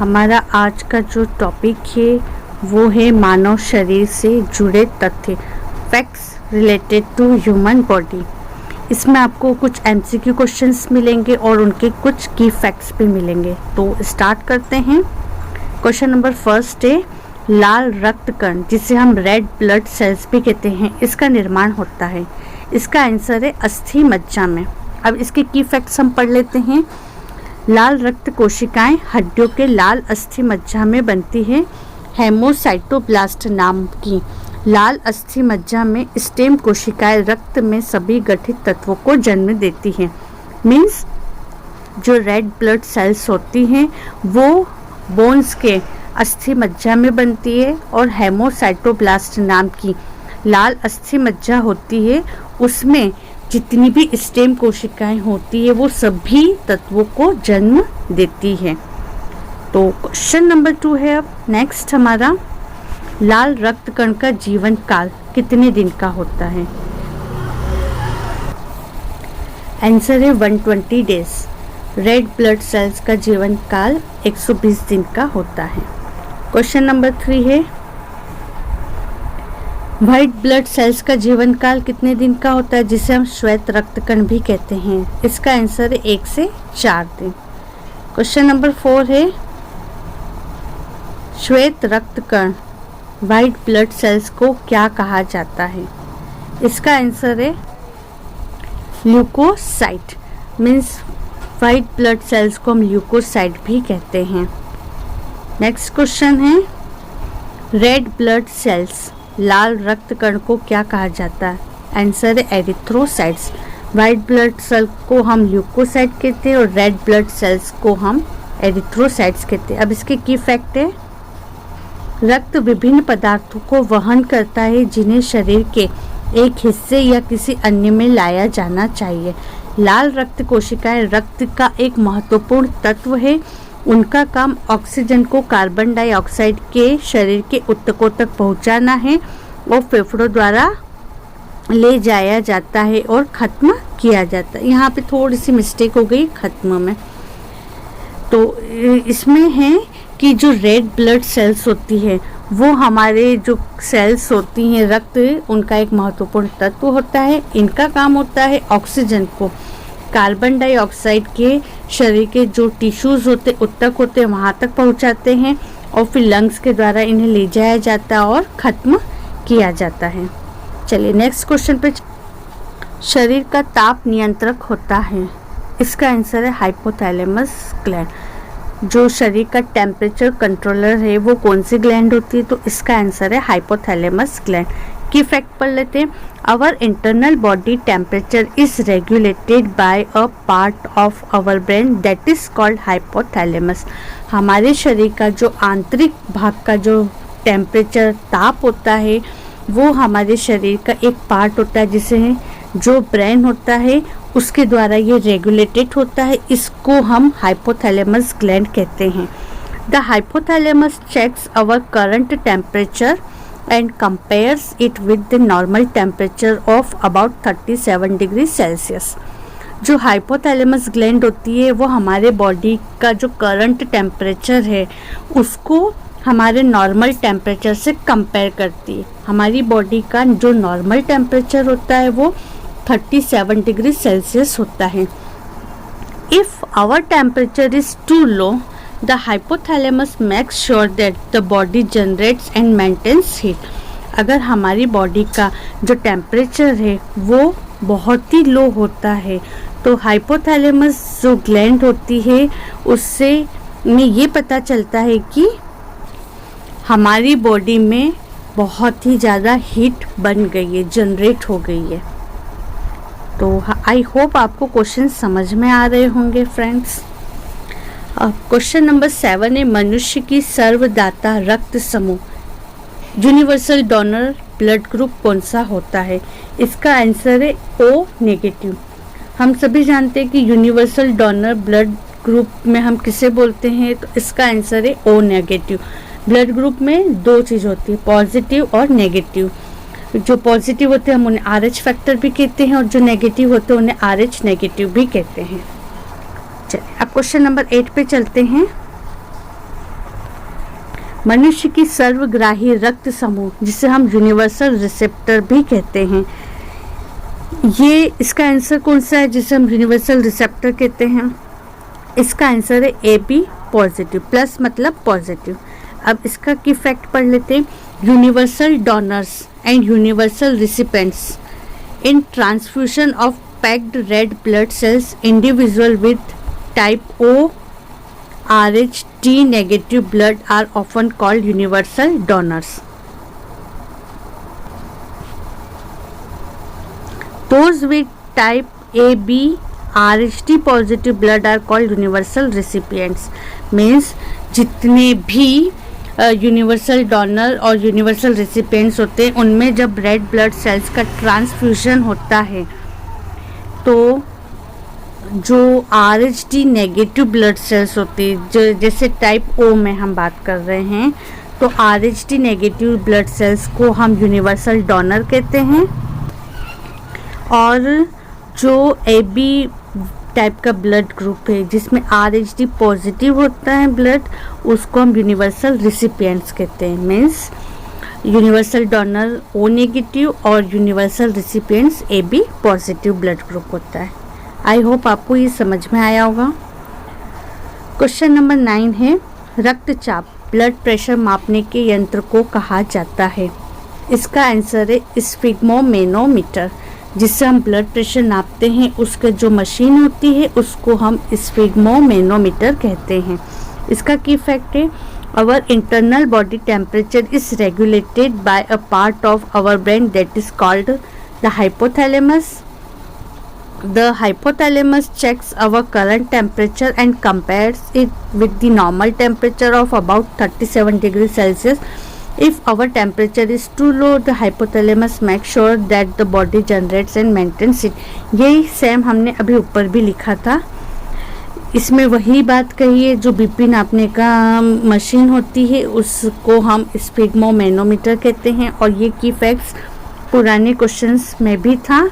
हमारा आज का जो टॉपिक है वो है मानव शरीर से जुड़े तथ्य, facts related to human body. इसमें आपको कुछ एमसीक्यू क्वेश्चंस मिलेंगे और उनके कुछ की फैक्ट्स भी मिलेंगे। तो स्टार्ट करते हैं। क्वेश्चन नंबर फर्स्ट है, लाल रक्त कण जिसे हम रेड ब्लड सेल्स भी कहते हैं, इसका निर्माण होता है। इसका आंसर है अस्थि मज्जा में। अब इसके की फैक्ट्स हम पढ़ लेते हैं। लाल रक्त कोशिकाएं हड्डियों के लाल अस्थि मज्जा में बनती है। हेमोसाइटोब्लास्ट नाम की लाल अस्थि मज्जा में स्टेम कोशिकाएं रक्त में सभी गठित तत्वों को जन्म देती हैं। मीन्स जो रेड ब्लड सेल्स होती हैं वो बोन्स के अस्थि मज्जा में बनती है और हेमोसाइटोब्लास्ट नाम की लाल अस्थि मज्जा होती है, उसमें जितनी भी स्टेम कोशिकाएं होती है वो सभी तत्वों को जन्म देती है। तो क्वेश्चन नंबर 2 है अब नेक्स्ट हमारा, लाल रक्त कण का जीवन काल कितने दिन का होता है? आंसर है 120 डेज। रेड ब्लड सेल्स का जीवन काल 120 दिन का होता है। क्वेश्चन नंबर 3 है, व्हाइट ब्लड सेल्स का जीवन काल कितने दिन का होता है, जिसे हम श्वेत रक्त कण भी कहते हैं? इसका आंसर है 1 से 4 दिन। क्वेश्चन नंबर 4 है, श्वेत रक्त कण व्हाइट ब्लड सेल्स को क्या कहा जाता है? इसका आंसर है leukocyte. Means white blood cells को हम ल्यूकोसाइट भी कहते हैं। नेक्स्ट क्वेश्चन है, रेड ब्लड सेल्स लाल रक्त कण को क्या कहा जाता है? आंसर है एरिथ्रोसाइट्स। व्हाइट ब्लड सेल को हम ल्यूकोसाइट कहते हैं और रेड ब्लड सेल्स को हम एरिथ्रोसाइट्स कहते हैं। अब इसके की फैक्ट है, रक्त विभिन्न पदार्थों को वहन करता है जिन्हें शरीर के एक हिस्से या किसी अन्य में लाया जाना चाहिए। लाल रक्त कोशिकाएं रक्त का एक महत्वपूर्ण तत्व है। उनका काम ऑक्सीजन को कार्बन डाइऑक्साइड के शरीर के ऊतकों तक पहुंचाना है और फेफड़ों द्वारा ले जाया जाता है और ख़त्म किया जाता है। यहाँ पे थोड़ी सी मिस्टेक हो गई ख़त्म में। तो इसमें है कि जो रेड ब्लड सेल्स होती है वो हमारे जो सेल्स होती हैं रक्त, उनका एक महत्वपूर्ण तत्व होता है। इनका काम होता है ऑक्सीजन को कार्बन डाइऑक्साइड के शरीर के जो टिश्यूज़ होते, ऊतक होते हैं, वहाँ तक पहुँचाते हैं और फिर लंग्स के द्वारा इन्हें ले जाया जाता है और ख़त्म किया जाता है। चलिए नेक्स्ट क्वेश्चन पे, शरीर का ताप नियंत्रक होता है, इसका आंसर है हाइपोथैलेमस ग्लैंड। जो शरीर का टेम्परेचर कंट्रोलर है वो कौन सी ग्लैंड होती है? तो इसका आंसर है हाइपोथैलेमस ग्लैंड। की फैक्ट पढ़ लेते हैं। Our internal body temperature is regulated by a part of our brain that is called hypothalamus. हमारे शरीर का जो आंतरिक भाग का जो टेम्परेचर ताप होता है वो हमारे शरीर का एक पार्ट होता है, जिसे जो ब्रेन होता है उसके द्वारा ये रेगुलेटेड होता है। इसको हम हाइपोथैलेमस ग्लैंड कहते हैं। The hypothalamus checks our current temperature and compares it with the normal temperature of about 37 degree Celsius. जो हाइपोथैलेमस ग्लैंड होती है वो हमारे बॉडी का जो करंट टेम्परेचर है उसको हमारे नॉर्मल टेम्परेचर से कंपेयर करती है। हमारी बॉडी का जो नॉर्मल टेम्परेचर होता है वो 37 डिग्री सेल्सियस होता है। If our temperature is too low, the hypothalamus makes sure that the body generates and maintains heat। अगर हमारी बॉडी का जो टेम्परेचर है वो बहुत ही लो होता है तो हाइपोथैलेमस जो ग्लैंड होती है उससे में ये पता चलता है कि हमारी बॉडी में बहुत ही ज़्यादा हीट बन गई है, जनरेट हो गई है। तो आई होप आपको क्वेश्चन समझ में आ रहे होंगे फ्रेंड्स। क्वेश्चन नंबर 7 है, मनुष्य की सर्वदाता रक्त समूह यूनिवर्सल डोनर ब्लड ग्रुप कौन सा होता है? इसका आंसर है ओ नेगेटिव। हम सभी जानते हैं कि यूनिवर्सल डोनर ब्लड ग्रुप में हम किसे बोलते हैं? तो इसका आंसर है ओ नेगेटिव। ब्लड ग्रुप में दो चीज़ होती है, पॉजिटिव और नेगेटिव। जो पॉजिटिव होते हैं हम उन्हें RH फैक्टर भी कहते हैं और जो नेगेटिव होते हैं उन्हें RH नेगेटिव भी कहते हैं। चलिए अब क्वेश्चन नंबर 8 पे चलते हैं। मनुष्य की सर्वग्राही रक्त समूह, जिसे हम यूनिवर्सल रिसेप्टर भी कहते हैं, ये इसका आंसर कौन सा है जिसे हम यूनिवर्सल रिसेप्टर कहते हैं? इसका आंसर है ए बी पॉजिटिव, प्लस मतलब पॉजिटिव। अब इसका की फैक्ट पढ़ लेते हैं। Universal donors and universal recipients in transfusion of packed red blood cells, individual with type O Rh-D negative blood are often called universal donors. Those with type AB Rh-D positive blood are called universal recipients. Means जितने भी universal donor और universal recipients होते हैं, उनमें जब red blood sales का transfusion होता है तो जो Rh-D नेगेटिव ब्लड सेल्स होती है, जो जैसे टाइप ओ में हम बात कर रहे हैं, तो Rh-D नेगेटिव ब्लड सेल्स को हम यूनिवर्सल डोनर कहते हैं, और जो AB टाइप का ब्लड ग्रुप है जिसमें Rh-D पॉजिटिव होता है ब्लड, उसको हम यूनिवर्सल रिसिपिएंट्स कहते हैं। Means universal donor O negative और universal recipients AB positive blood group होता है। आई होप आपको ये समझ में आया होगा। क्वेश्चन नंबर 9 है, रक्तचाप ब्लड प्रेशर मापने के यंत्र को कहा जाता है? इसका आंसर है स्फिग्मोमेनोमीटर। जिससे हम ब्लड प्रेशर नापते हैं, उसका जो मशीन होती है उसको हम स्फिग्मोमेनोमीटर कहते हैं। इसका की फैक्ट है, our internal body temperature is regulated by a part of our brain that is called the hypothalamus. The hypothalamus checks our current temperature and compares it with the normal temperature of about 37 degrees Celsius. If our temperature is too low, the hypothalamus makes sure that the body generates and maintains it. यही same हमने अभी ऊपर भी लिखा था। इसमें वही बात कही है, जो बीपी नापने का मशीन होती है उसको हम स्फिग्मोमेनोमीटर कहते हैं, और ये की फैक्ट्स पुराने क्वेश्चंस में भी था।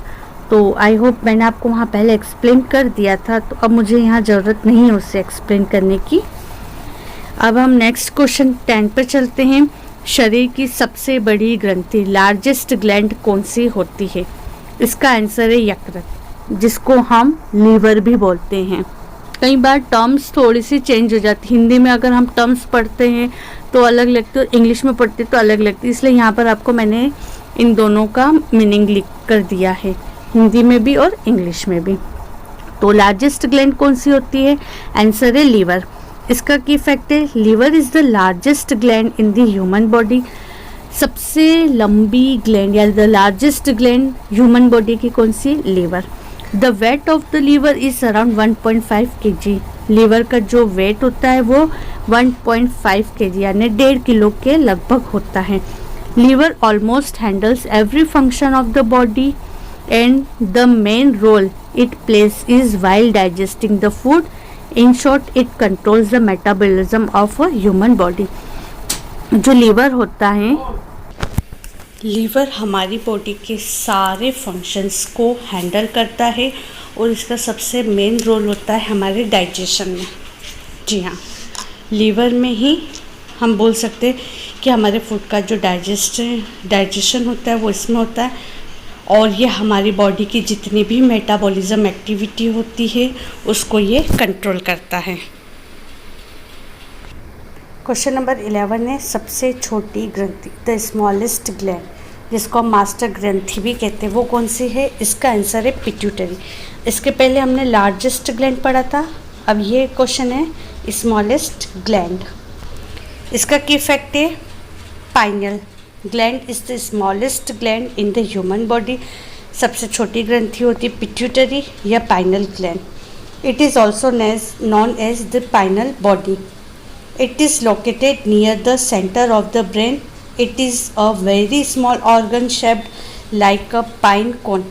तो आई होप मैंने आपको वहाँ पहले एक्सप्लेन कर दिया था, तो अब मुझे यहाँ ज़रूरत नहीं है उससे एक्सप्लेन करने की। अब हम नेक्स्ट क्वेश्चन 10 पर चलते हैं। शरीर की सबसे बड़ी ग्रंथि, लार्जेस्ट ग्लैंड कौन सी होती है? इसका आंसर है यकृत, जिसको हम लीवर भी बोलते हैं। कई बार टर्म्स थोड़ी सी चेंज हो जाती, हिंदी में अगर हम टर्म्स पढ़ते हैं तो अलग लगती है और इंग्लिश में पढ़ते तो अलग लगती है, इसलिए यहाँ पर आपको मैंने इन दोनों का मीनिंग लिख कर दिया है, हिंदी में भी और इंग्लिश में भी। तो लार्जेस्ट ग्लैंड कौन सी होती है? आंसर है लीवर। इसका की फैक्ट है, liver is the largest gland in the human body. सबसे लंबी ग्लैंड या the largest gland human body की कौन सी? Liver. The weight of the liver is around 1.5 kg। Liver का जो वेट होता है वो 1.5 kg यानी 1.5 किलो के लगभग होता है। Liver almost handles every function of the body and the main role it plays is while digesting the food. In short, it controls the metabolism of a human body. जो liver होता है, liver हमारी body के सारे functions को handle करता है और इसका सबसे मेन रोल होता है हमारे डाइजेशन में। जी हाँ, लीवर में ही हम बोल सकते हैं कि हमारे फूड का जो डाइजेशन होता है वो इसमें होता है, और ये हमारी बॉडी की जितनी भी मेटाबॉलिज्म एक्टिविटी होती है उसको ये कंट्रोल करता है। क्वेश्चन नंबर 11 है, सबसे छोटी ग्रंथि, द स्मॉलेस्ट ग्लैंड, जिसको हम मास्टर ग्रंथि भी कहते हैं, वो कौन सी है? इसका आंसर है पिट्यूटरी। इसके पहले हमने लार्जेस्ट ग्लैंड पढ़ा था, अब ये क्वेश्चन है स्मॉलेस्ट ग्लैंड। इसका की फैक्ट है, pineal gland is the smallest gland in the human body. सबसे छोटी ग्रंथि होती है पिट्यूटरी या pineal gland. It is also known as the pineal body. It is located near the centre of the brain. It is a very small organ shaped like a pine cone,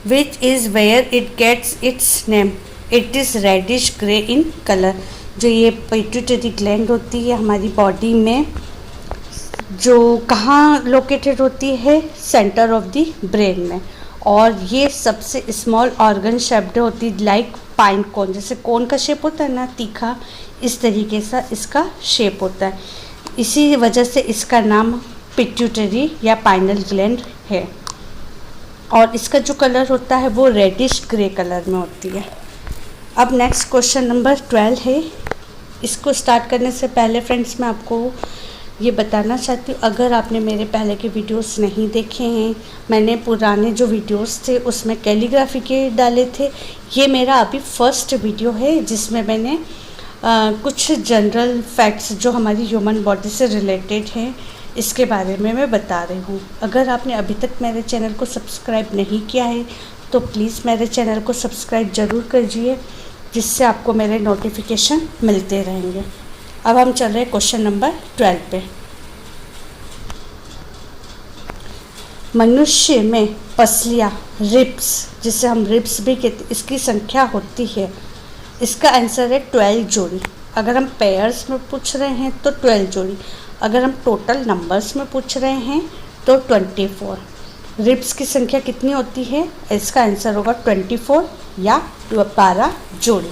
which is where it gets its name. It is reddish grey in colour. जो ये pituitary gland होती है हमारी body में, जो कहाँ located होती है? सेंटर ऑफ द ब्रेन में, और ये सबसे स्मॉल ऑर्गन शेप्ड होती है लाइक पाइन कोन। जैसे कोन का शेप होता है ना, तीखा, इस तरीके से इसका शेप होता है। इसी वजह से इसका नाम पिट्यूटरी या पाइनल ग्लैंड है। और इसका जो कलर होता है वो रेडिश ग्रे कलर में होती है। अब नेक्स्ट क्वेश्चन नंबर 12 है। इसको स्टार्ट करने से पहले फ्रेंड्स मैं आपको ये बताना चाहती हूँ, अगर आपने मेरे पहले के वीडियोस नहीं देखे हैं, मैंने पुराने जो वीडियोस थे उसमें कैलीग्राफी के डाले थे। ये मेरा अभी फर्स्ट वीडियो है जिसमें मैंने कुछ जनरल फैक्ट्स जो हमारी ह्यूमन बॉडी से रिलेटेड हैं इसके बारे में मैं बता रही हूँ। अगर आपने अभी तक मेरे चैनल को सब्सक्राइब नहीं किया है तो प्लीज़ मेरे चैनल को सब्सक्राइब ज़रूर कीजिए, जिससे आपको मेरे नोटिफिकेशन मिलते रहेंगे। अब हम चल रहे हैं क्वेश्चन नंबर 12 पे। मनुष्य में पसलियाँ रिब्स, जिसे हम रिब्स भी कहते हैं, इसकी संख्या होती है। इसका आंसर है 12 जोड़ी। अगर हम पेयर्स में पूछ रहे हैं तो 12 जोड़ी, अगर हम टोटल नंबर्स में पूछ रहे हैं तो 24। रिब्स की संख्या कितनी होती है? इसका आंसर होगा 24 या 12 जोड़ी।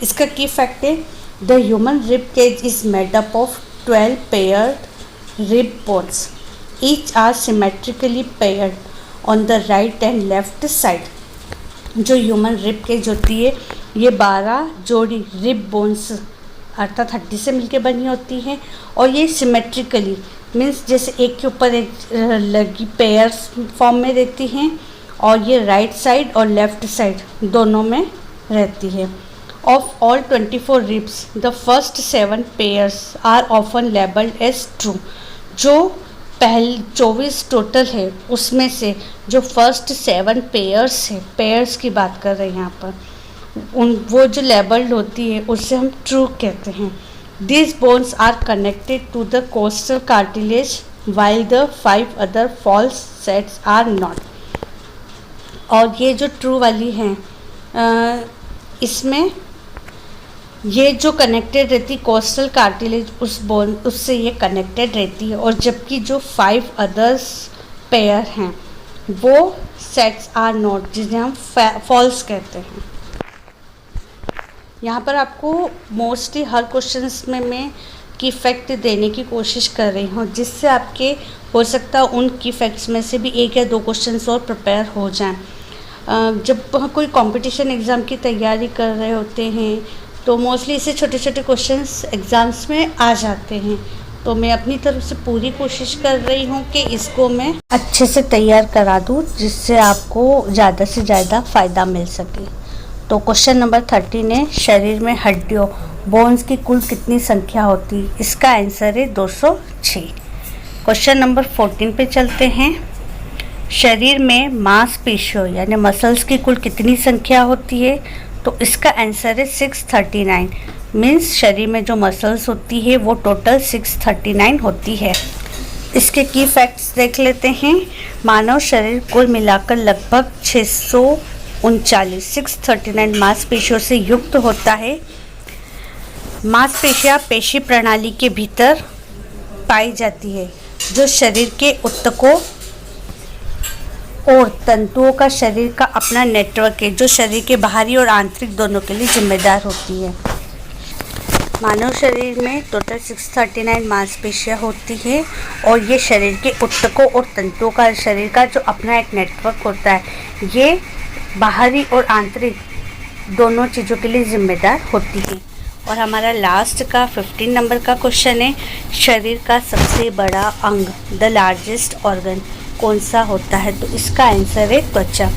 इसका की फैक्ट है, the human rib cage is made up of 12 paired rib bones, each are symmetrically paired on the right and left side. जो ह्यूमन रिब केज होती है ये 12 जोड़ी रिब बोन्स अर्थात हड्डी से मिलकर बनी होती हैं, और ये सिमेट्रिकली मीन्स जैसे एक के ऊपर एक लगी पेयर्स फॉर्म में रहती हैं, और ये राइट साइड और लेफ्ट साइड दोनों में रहती है। Of all 24 ribs the first 7 pairs are often labelled as true. जो पहले 24 टोटल है उसमें से जो फर्स्ट 7 पेयर्स है, पेयर्स की बात कर रहे हैं यहाँ पर, वो जो लेबल्ड होती है उससे हम ट्रू कहते हैं। These bones are connected to the costal cartilage while the 5 other false sets are not। और ये जो ट्रू वाली हैं इसमें ये जो कनेक्टेड रहती कोस्टल कार्टिलेज उस बोन उससे ये कनेक्टेड रहती है, और जबकि जो 5 अदर्स पेयर हैं वो सेट्स आर नॉट, जिन्हें हम फॉल्स कहते हैं। यहाँ पर आपको मोस्टली हर क्वेश्चंस में मैं की फैक्ट देने की कोशिश कर रही हूँ, जिससे आपके हो सकता है उन की फैक्ट्स में से भी 1 या 2 क्वेश्चंस और प्रिपेयर हो जाएं। जब कोई कंपटीशन एग्ज़ाम की तैयारी कर रहे होते हैं तो मोस्टली इससे छोटे छोटे क्वेश्चंस एग्ज़ाम्स में आ जाते हैं, तो मैं अपनी तरफ से पूरी कोशिश कर रही हूँ कि इसको मैं अच्छे से तैयार करा दूँ, जिससे आपको ज़्यादा से ज़्यादा फ़ायदा मिल सके। तो क्वेश्चन नंबर 13 है, शरीर में हड्डियों बोन्स की कुल कितनी संख्या होती है? इसका आंसर है 206। क्वेश्चन नंबर 14 पे चलते हैं। शरीर में मांसपेशियों यानी मसल्स की कुल कितनी संख्या होती है? तो इसका आंसर है 639। मीन्स शरीर में जो मसल्स होती है वो टोटल 639 होती है। इसके की फैक्ट्स देख लेते हैं। मानव शरीर कुल मिलाकर लगभग 639 मांसपेशियों से युक्त होता है। मांसपेशियां पेशी प्रणाली के भीतर पाई जाती है, जो शरीर के ऊतकों और तंतुओं का शरीर का अपना नेटवर्क है, जो शरीर के बाहरी और आंतरिक दोनों के लिए जिम्मेदार होती है। मानव शरीर में टोटल 639 मांसपेशियां होती है, और ये शरीर के ऊतकों और तंतुओं का शरीर का जो अपना एक नेटवर्क होता है, ये बाहरी और आंतरिक दोनों चीज़ों के लिए जिम्मेदार होती है। और हमारा लास्ट का 15 नंबर का क्वेश्चन है, शरीर का सबसे बड़ा अंग द लार्जेस्ट ऑर्गन कौन सा होता है? तो इसका आंसर है त्वचा।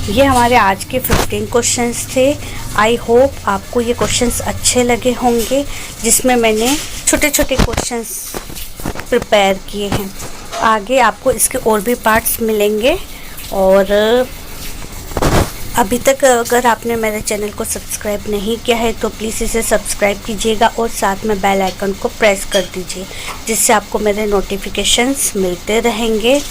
ये हमारे आज के 15 क्वेश्चंस थे। आई होप आपको ये क्वेश्चंस अच्छे लगे होंगे, जिसमें मैंने छोटे छोटे क्वेश्चंस प्रिपेयर किए हैं। आगे आपको इसके और भी पार्ट्स मिलेंगे, और अभी तक अगर आपने मेरे चैनल को सब्सक्राइब नहीं किया है तो प्लीज़ इसे सब्सक्राइब कीजिएगा, और साथ में बेल आइकन को प्रेस कर दीजिए, जिससे आपको मेरे नोटिफिकेशंस मिलते रहेंगे।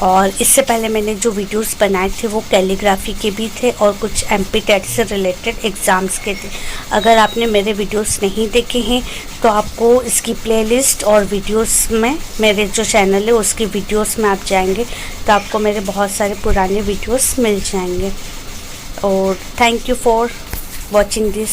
और इससे पहले मैंने जो वीडियोस बनाए थे वो कैलीग्राफी के भी थे और कुछ एमपी टेट से रिलेटेड एग्ज़ाम्स के थे। अगर आपने मेरे वीडियोस नहीं देखे हैं तो आपको इसकी प्लेलिस्ट और वीडियोस में, मेरे जो चैनल है उसकी वीडियोस में आप जाएंगे तो आपको मेरे बहुत सारे पुराने वीडियोस मिल जाएंगे। और thank you for watching this